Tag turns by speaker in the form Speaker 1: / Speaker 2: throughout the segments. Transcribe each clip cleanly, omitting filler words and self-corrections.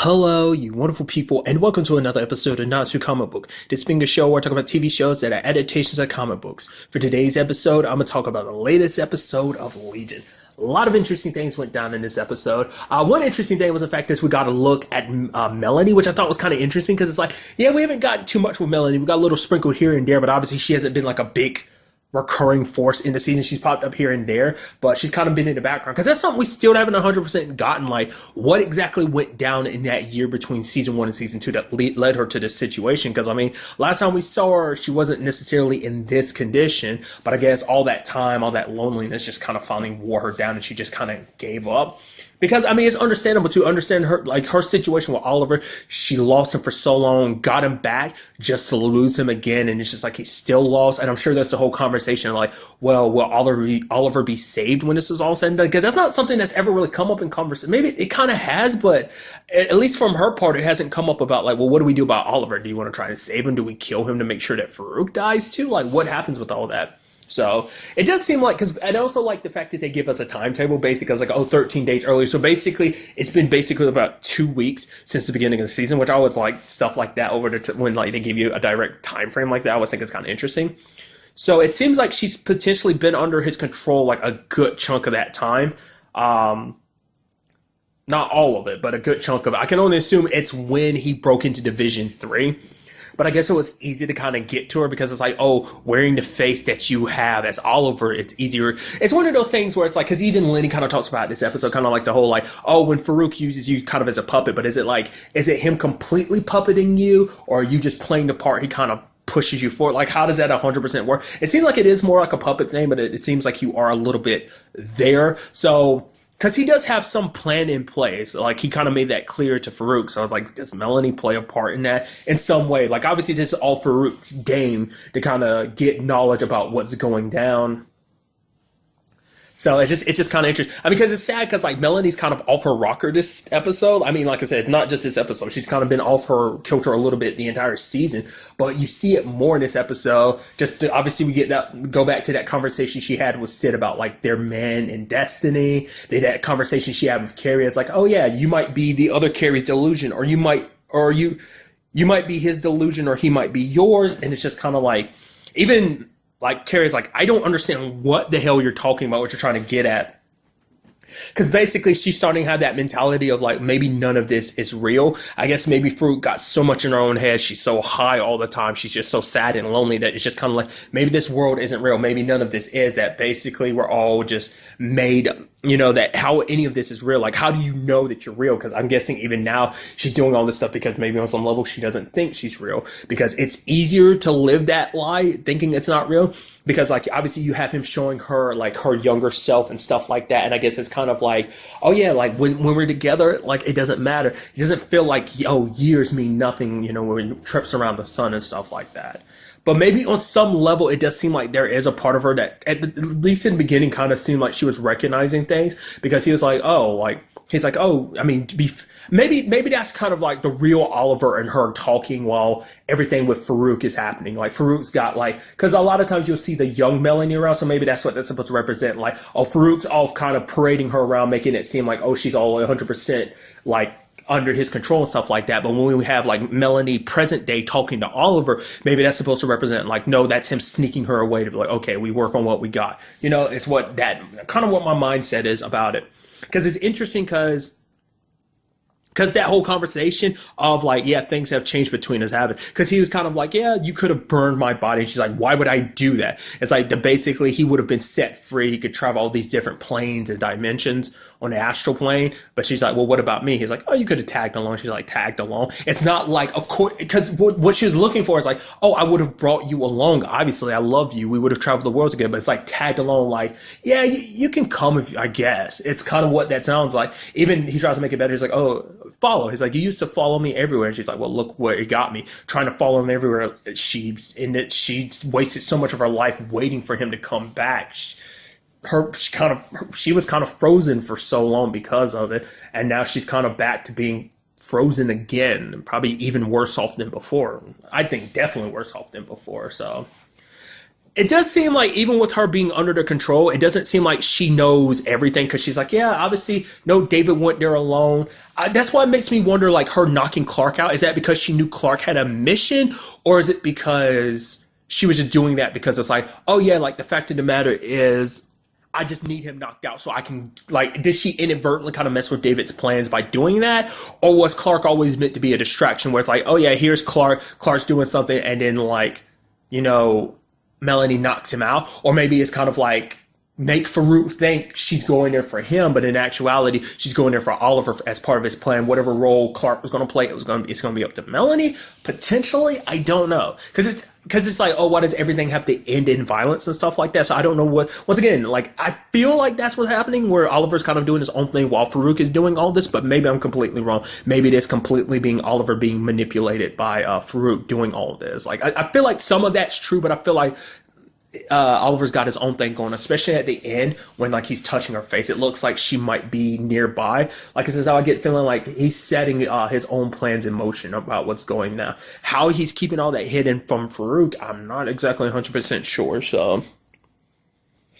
Speaker 1: Hello, you wonderful people, and welcome to another episode of Not Too Comic Book. This being a show where I talk about TV shows that are adaptations of comic books. For today's episode, I'm going to talk about the latest episode of Legion. A lot of interesting things went down in this episode. One interesting thing was the fact that we got a look at Melanie, which I thought was kind of interesting because it's like, yeah, we haven't gotten too much with Melanie. We got a little sprinkle here and there, but obviously she hasn't been like a big recurring force in the season. She's popped up here and there, but she's kind of been in the background because that's something we still haven't 100% gotten. Like, what exactly went down in that year between season 1 and season 2 that led her to this situation? Because, I mean, last time we saw her, she wasn't necessarily in this condition, but I guess all that time, all that loneliness just kind of finally wore her down and she just kind of gave up. Because, I mean, it's understandable to understand her, like her situation with Oliver. She lost him for so long, got him back just to lose him again. And it's just like he's still lost. And I'm sure that's the whole conversation. Like, well, will Oliver be saved when this is all said and done? Because that's not something that's ever really come up in conversation. Maybe it kind of has, but at least from her part, it hasn't come up about like, well, what do we do about Oliver? Do you want to try to save him? Do we kill him to make sure that Farouk dies too? Like, what happens with all that? So it does seem like, because I also like the fact that they give us a timetable basically. It's like, 13 days earlier. So basically, it's been basically about 2 weeks since the beginning of the season, which I always like stuff like that when like they give you a direct time frame like that. I always think it's kind of interesting. So it seems like she's potentially been under his control like a good chunk of that time. Not all of it, but a good chunk of it. I can only assume it's when he broke into Division 3. But I guess it was easy to kind of get to her because it's like, oh, wearing the face that you have as Oliver, it's easier. It's one of those things where it's like, because even Lenny kind of talks about this episode, kind of like the whole like, oh, when Farouk uses you kind of as a puppet, but is it him completely puppeting you, or are you just playing the part he kind of pushes you for? Like, how does that 100% work? It seems like it is more like a puppet thing, but it seems like you are a little bit there. So, because he does have some plan in place. Like, he kind of made that clear to Farouk. So I was like, does Melanie play a part in that in some way? Like, obviously, this is all Farouk's game to kind of get knowledge about what's going down. So it's just kind of interesting. I mean, because it's sad because like Melanie's kind of off her rocker this episode. I mean, like I said, it's not just this episode. She's kind of been off her kilter a little bit the entire season, but you see it more in this episode. Obviously we go back to that conversation she had with Sid about like their men and destiny. That conversation she had with Carrie. It's like, oh yeah, you might be the other Carrie's delusion, or you might be his delusion, or he might be yours. And it's just kind of like, even like Carrie's like, I don't understand what the hell you're talking about, what you're trying to get at. Because basically she's starting to have that mentality of like, maybe none of this is real. I guess maybe Fruit got so much in her own head. She's so high all the time. She's just so sad and lonely that it's just kind of like, maybe this world isn't real. Maybe none of this is, that basically we're all just made, that how any of this is real. Like, how do you know that you're real? Because I'm guessing even now she's doing all this stuff because maybe on some level she doesn't think she's real, because it's easier to live that lie thinking it's not real. Because like, obviously you have him showing her like her younger self and stuff like that. And I guess it's kind of like, oh yeah, like when we're together, like it doesn't matter. It doesn't feel like, years mean nothing, when trips around the sun and stuff like that. But maybe on some level, it does seem like there is a part of her that, at least in the beginning, kind of seemed like she was recognizing things, because he was like, I mean, maybe that's kind of like the real Oliver and her talking while everything with Farouk is happening. Like, Farouk's got like, because a lot of times you'll see the young Melanie around, so maybe that's what that's supposed to represent. Like, oh, Farouk's all kind of parading her around, making it seem like, oh, she's all 100% like under his control and stuff like that. But when we have like Melanie present day talking to Oliver, maybe that's supposed to represent like, no, that's him sneaking her away to be like, okay, we work on what we got. It's what that kind of what my mindset is about it. Because it's interesting because that whole conversation of like, yeah, things have changed between us, haven't? Because he was kind of like, yeah, you could have burned my body. And she's like, why would I do that? It's like, basically he would have been set free. He could travel all these different planes and dimensions on the astral plane. But she's like, well, what about me? He's like, oh, you could have tagged along. She's like, tagged along. It's not like, of course, because what she was looking for is like, oh, I would have brought you along. Obviously, I love you. We would have traveled the world together. But it's like tagged along, like, yeah, you can come if I guess. It's kind of what that sounds like. Even he tries to make it better. He's like, oh, follow. He's like, you used to follow me everywhere. And she's like, well, look where it got me. Trying to follow him everywhere. She wasted so much of her life waiting for him to come back. She was kind of frozen for so long because of it. And now she's kind of back to being frozen again, and probably even worse off than before. I think definitely worse off than before. So it does seem like even with her being under the control, it doesn't seem like she knows everything because she's like, yeah, obviously, no, David went there alone. That's why it makes me wonder, like, her knocking Clark out. Is that because she knew Clark had a mission, or is it because she was just doing that because it's like, oh yeah, like the fact of the matter is, I just need him knocked out so I can, like, did she inadvertently kind of mess with David's plans by doing that? Or was Clark always meant to be a distraction where it's like, oh yeah, here's Clark's doing something, and then, like, you know, Melanie knocks him out? Or maybe it's kind of like, make Farouk think she's going there for him, but in actuality, she's going there for Oliver as part of his plan. Whatever role Clark was going to play, it's going to be up to Melanie. Potentially, I don't know, because it's like, oh, why does everything have to end in violence and stuff like that? So I don't know what. Once again, like, I feel like that's what's happening, where Oliver's kind of doing his own thing while Farouk is doing all this. But maybe I'm completely wrong. Maybe it is completely being Oliver being manipulated by Farouk doing all of this. Like, I feel like some of that's true, but I feel like Oliver's got his own thing going, especially at the end when, like, he's touching her face. It looks like she might be nearby. Like, this is how I get feeling like he's setting his own plans in motion about what's going now. How he's keeping all that hidden from Farouk, I'm not exactly 100% sure. So,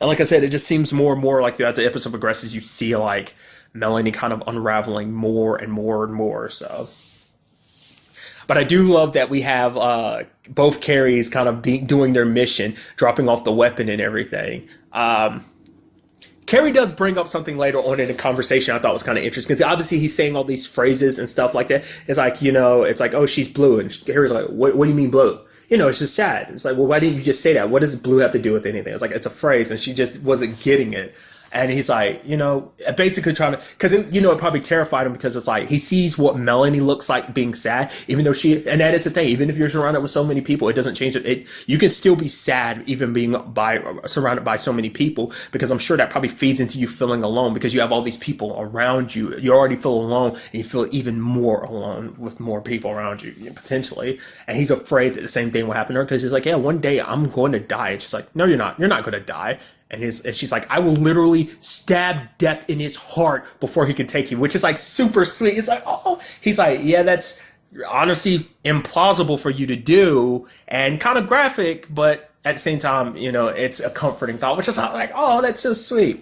Speaker 1: and like I said, it just seems more and more like as the episode progresses, you see, like, Melanie kind of unraveling more and more and more. So, but I do love that we have both Carries kind of doing their mission, dropping off the weapon and everything. Carrie does bring up something later on in the conversation I thought was kind of interesting. Because obviously he's saying all these phrases and stuff like that. It's like, you know, it's like, oh, she's blue. And Carrie's like, what do you mean blue? You know, it's just sad. It's like, well, why didn't you just say that? What does blue have to do with anything? It's like, it's a phrase. And she just wasn't getting it. And he's like, you know, basically trying to, because, you know, it probably terrified him because it's like, he sees what Melanie looks like being sad, even though and that is the thing, even if you're surrounded with so many people, it doesn't change it. You can still be sad even being surrounded by so many people, because I'm sure that probably feeds into you feeling alone because you have all these people around you. You already feel alone and you feel even more alone with more people around you, potentially. And he's afraid that the same thing will happen to her because he's like, yeah, one day I'm going to die. And she's like, no, you're not. You're not going to die. And she's like, I will literally stab death in his heart before he can take you, which is like super sweet. It's like, oh, he's like, yeah, that's honestly implausible for you to do and kind of graphic, but at the same time, you know, it's a comforting thought, which is like, oh, that's so sweet.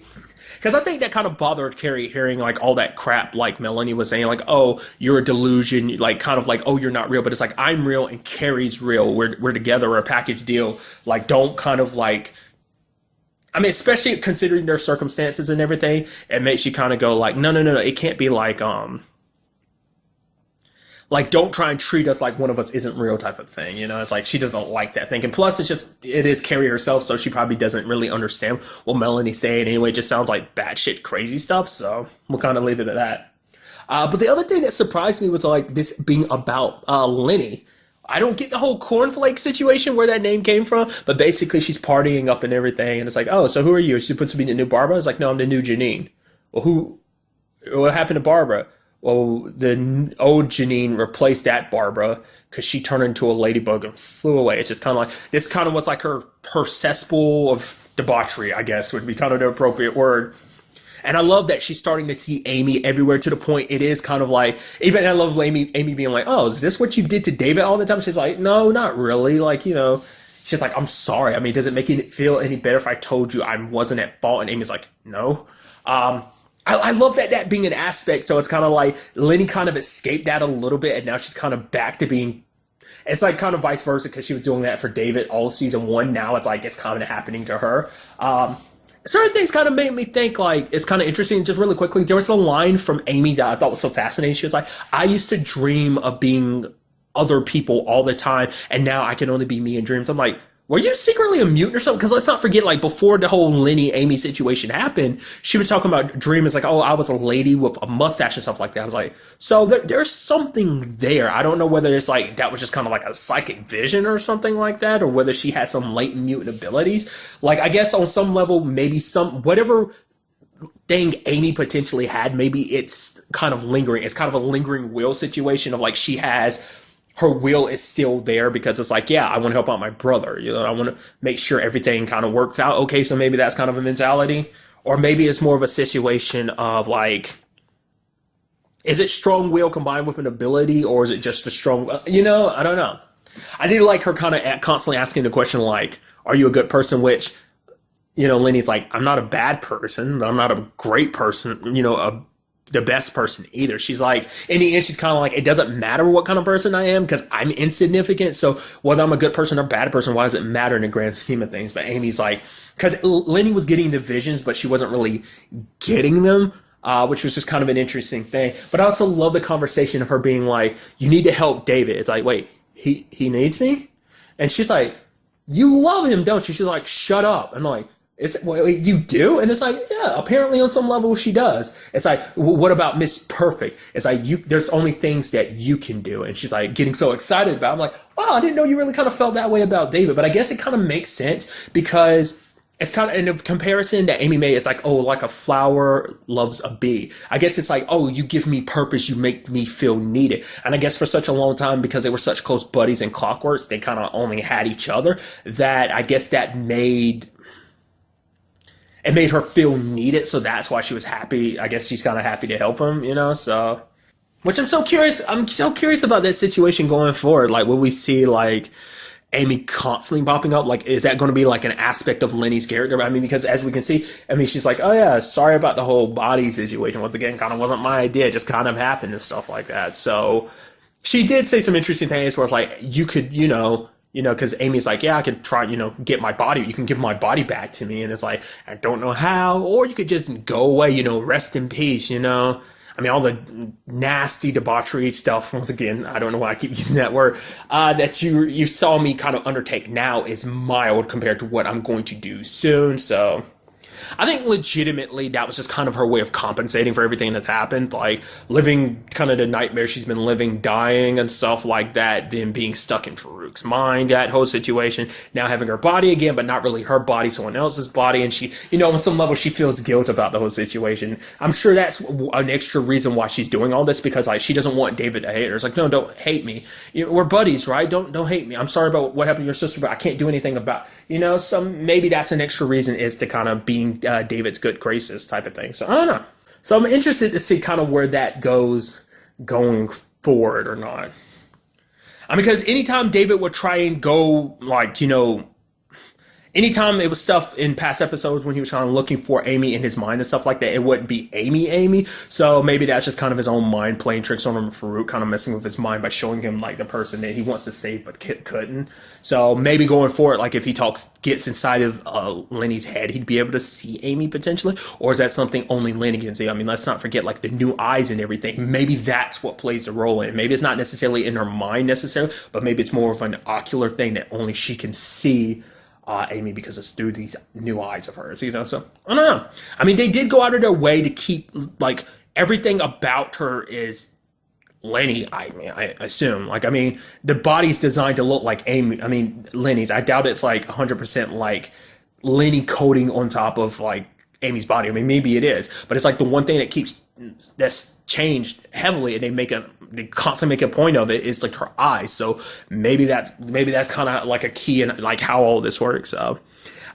Speaker 1: Because I think that kind of bothered Carrie hearing like all that crap, like Melanie was saying, like, oh, you're a delusion, like kind of like, oh, you're not real. But it's like, I'm real and Carrie's real. We're together, we're a package deal. Like, don't kind of like, I mean, especially considering their circumstances and everything, it makes you kind of go like, no, it can't be like don't try and treat us like one of us isn't real type of thing. You know, it's like she doesn't like that thing. And plus, it is Carrie herself, so she probably doesn't really understand what Melanie's saying anyway. It just sounds like batshit crazy stuff. So we'll kind of leave it at that. But the other thing that surprised me was like this being about Lenny. I don't get the whole cornflake situation where that name came from, but basically she's partying up and everything, and it's like, oh, so who are you? She's supposed to be the new Barbara? It's like, no, I'm the new Janine. Well, what happened to Barbara? Well, the old Janine replaced that Barbara because she turned into a ladybug and flew away. It's just kind of like, this kind of was like her cesspool of debauchery, I guess, would be kind of the appropriate word. And I love that she's starting to see Amy everywhere to the point it is kind of like, even I love Amy being like, oh, is this what you did to David all the time? She's like, no, not really. Like, you know, she's like, I'm sorry. I mean, does it make it feel any better if I told you I wasn't at fault? And Amy's like, no. I love that being an aspect. So it's kind of like Lenny kind of escaped that a little bit. And now she's kind of back to being, it's like kind of vice versa because she was doing that for David all season one. Now it's like, it's kind of happening to her. Certain things kind of made me think, like, it's kind of interesting. Just really quickly, there was a line from Amy that I thought was so fascinating. She was like, I used to dream of being other people all the time, and now I can only be me in dreams. I'm like, were you secretly a mutant or something? Because let's not forget, like, before the whole Lenny-Amy situation happened, she was talking about dreams like, oh, I was a lady with a mustache and stuff like that. I was like, so there's something there. I don't know whether it's like, that was just kind of like a psychic vision or something like that, or whether she had some latent mutant abilities. Like, I guess on some level, maybe whatever thing Amy potentially had, maybe it's kind of lingering. It's kind of a lingering will situation of like, she has, her will is still there because it's like, yeah, I want to help out my brother. You know, I want to make sure everything kind of works out. Okay, so maybe that's kind of a mentality. Or maybe it's more of a situation of like, is it strong will combined with an ability, or is it just a strong, you know, I don't know. I did like her kind of constantly asking the question like, are you a good person? Which, Lenny's like, I'm not a bad person, but I'm not a great person, the best person either. She's like, in the end, she's kind of like, it doesn't matter what kind of person I am because I'm insignificant. So whether I'm a good person or bad person, why does it matter in the grand scheme of things? But Amy's like, because Lenny was getting the visions, but she wasn't really getting them, which was just kind of an interesting thing. But I also love the conversation of her being like, you need to help David. It's like, wait, he needs me? And she's like, you love him, don't you? She's like, shut up. And I'm like, wait, you do? And it's like, yeah, apparently on some level she does. It's like, what about Miss Perfect? It's like, there's only things that you can do. And she's like getting so excited about it. I'm like, wow, I didn't know you really kind of felt that way about David. But I guess it kind of makes sense because it's kind of in a comparison that Amy made. It's like, oh, like a flower loves a bee. I guess it's like, oh, you give me purpose. You make me feel needed. And I guess for such a long time, because they were such close buddies and clockworks, they kind of only had each other, that I guess that made her feel needed. So that's why she was happy. I guess she's kind of happy to help him, so, which I'm so curious about that situation going forward. Like, will we see like Amy constantly popping up? Like, is that going to be like an aspect of Lenny's character? I mean, because as we can see, she's like, oh yeah, sorry about the whole body situation. Once again, kind of wasn't my idea. It just kind of happened and stuff like that. So she did say some interesting things where it's like, you could, because Amy's like, yeah, I could try, get my body. You can give my body back to me. And it's like, I don't know how. Or you could just go away, rest in peace, all the nasty debauchery stuff, once again, I don't know why I keep using that word, that you saw me kind of undertake now is mild compared to what I'm going to do soon. So I think legitimately that was just kind of her way of compensating for everything that's happened, like living kind of the nightmare she's been living, dying and stuff like that, then being stuck in Farouk's mind, that whole situation, now having her body again, but not really her body, someone else's body, and she, on some level she feels guilt about the whole situation. I'm sure that's an extra reason why she's doing all this, because like she doesn't want David to hate her. It's like, no, don't hate me. We're buddies, right? Don't hate me. I'm sorry about what happened to your sister, but I can't do anything about, maybe that's an extra reason, is to kind of being David's good graces type of thing. So I don't know. So I'm interested to see kind of where that goes going forward or not. Because anytime David would try and go like, anytime it was stuff in past episodes when he was kind of looking for Amy in his mind and stuff like that, it wouldn't be Amy. So maybe that's just kind of his own mind playing tricks on him, Farouk kind of messing with his mind by showing him like the person that he wants to save but couldn't. So maybe going forward, like if he gets inside of Lenny's head, he'd be able to see Amy potentially. Or is that something only Lenny can see? Let's not forget like the new eyes and everything. Maybe that's what plays the role in it. Maybe it's not necessarily in her mind necessarily, but maybe it's more of an ocular thing that only she can see Amy because it's through these new eyes of hers, so I don't know. They did go out of their way to keep like everything about her is Lenny. I assume the body's designed to look like Amy. Lenny's. I doubt it's like 100% like Lenny coating on top of like Amy's body. Maybe it is, but it's like the one thing that's changed heavily, and they constantly make a point of it, is like her eyes. So maybe that's kind of like a key in like how all this works.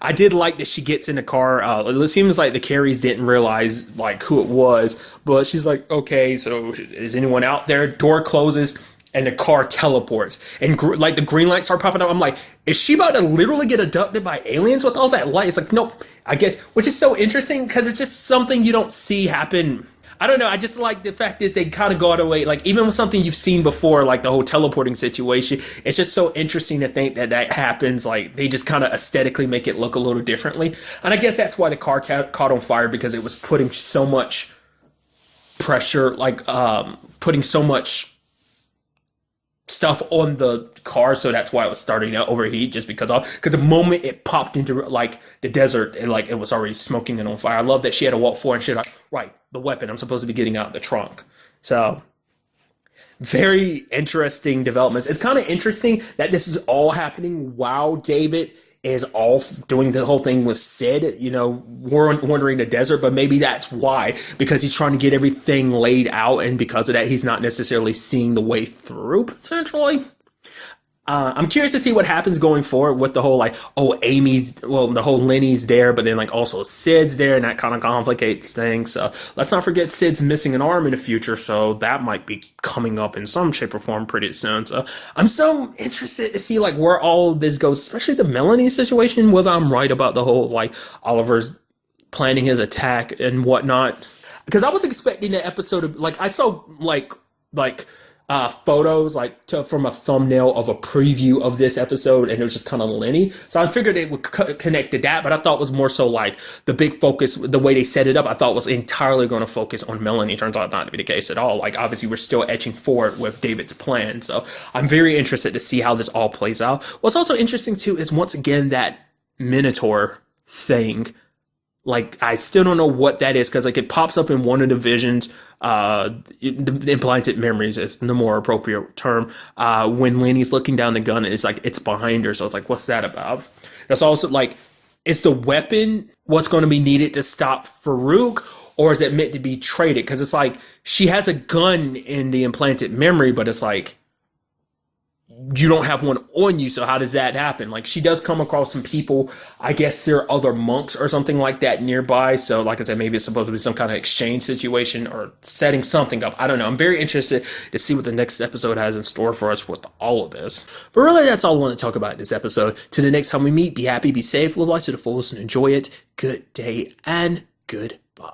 Speaker 1: I did like that she gets in the car. It seems like the Carries didn't realize like who it was, but she's like, okay, so is anyone out there? Door closes and the car teleports, and like the green lights start popping up. I'm like, is she about to literally get abducted by aliens with all that light? It's like, nope. I guess, which is so interesting because it's just something you don't see happen. I don't know. I just like the fact is they kind of go out of the way. Like even with something you've seen before, like the whole teleporting situation, it's just so interesting to think that happens. Like they just kind of aesthetically make it look a little differently. And I guess that's why the car caught on fire, because it was putting so much pressure, like putting so much stuff on the car, so that's why it was starting to overheat, just because the moment it popped into like the desert, and like it was already smoking and on fire. I love that she had to walk forward and she like, right, the weapon, I'm supposed to be getting out of the trunk. So very interesting developments. It's kind of interesting that this is all happening while David is off doing the whole thing with Sid, wandering the desert, but maybe that's why, because he's trying to get everything laid out, and because of that, he's not necessarily seeing the way through, potentially. I'm curious to see what happens going forward with the whole, like, the whole Lenny's there, but then, like, also Sid's there, and that kind of complicates things. So let's not forget Sid's missing an arm in the future, so that might be coming up in some shape or form pretty soon. So I'm so interested to see like where all this goes, especially the Melanie situation, whether I'm right about the whole like Oliver's planning his attack and whatnot. Because I was expecting the episode of like I saw photos from a thumbnail of a preview of this episode, and it was just kind of Lenny. So I figured it would connect to that, but I thought it was more so like the big focus, the way they set it up, I thought was entirely going to focus on Melanie. Turns out not to be the case at all. Like obviously we're still etching forward with David's plan. So I'm very interested to see how this all plays out. What's also interesting too is once again that Minotaur thing. Like, I still don't know what that is, because, like, it pops up in one of the visions, the implanted memories is the more appropriate term, when Lenny's looking down the gun, and it's like, it's behind her, so it's like, what's that about? That's also, like, is the weapon what's going to be needed to stop Farouk, or is it meant to be traded? Because it's like, she has a gun in the implanted memory, but it's like, you don't have one on you, so how does that happen? Like, she does come across some people, I guess there are other monks or something like that nearby, so like I said, maybe it's supposed to be some kind of exchange situation or setting something up. I don't know. I'm very interested to see what the next episode has in store for us with all of this. But really, that's all I want to talk about in this episode. Till the next time we meet, be happy, be safe, live life to the fullest, and enjoy it. Good day and good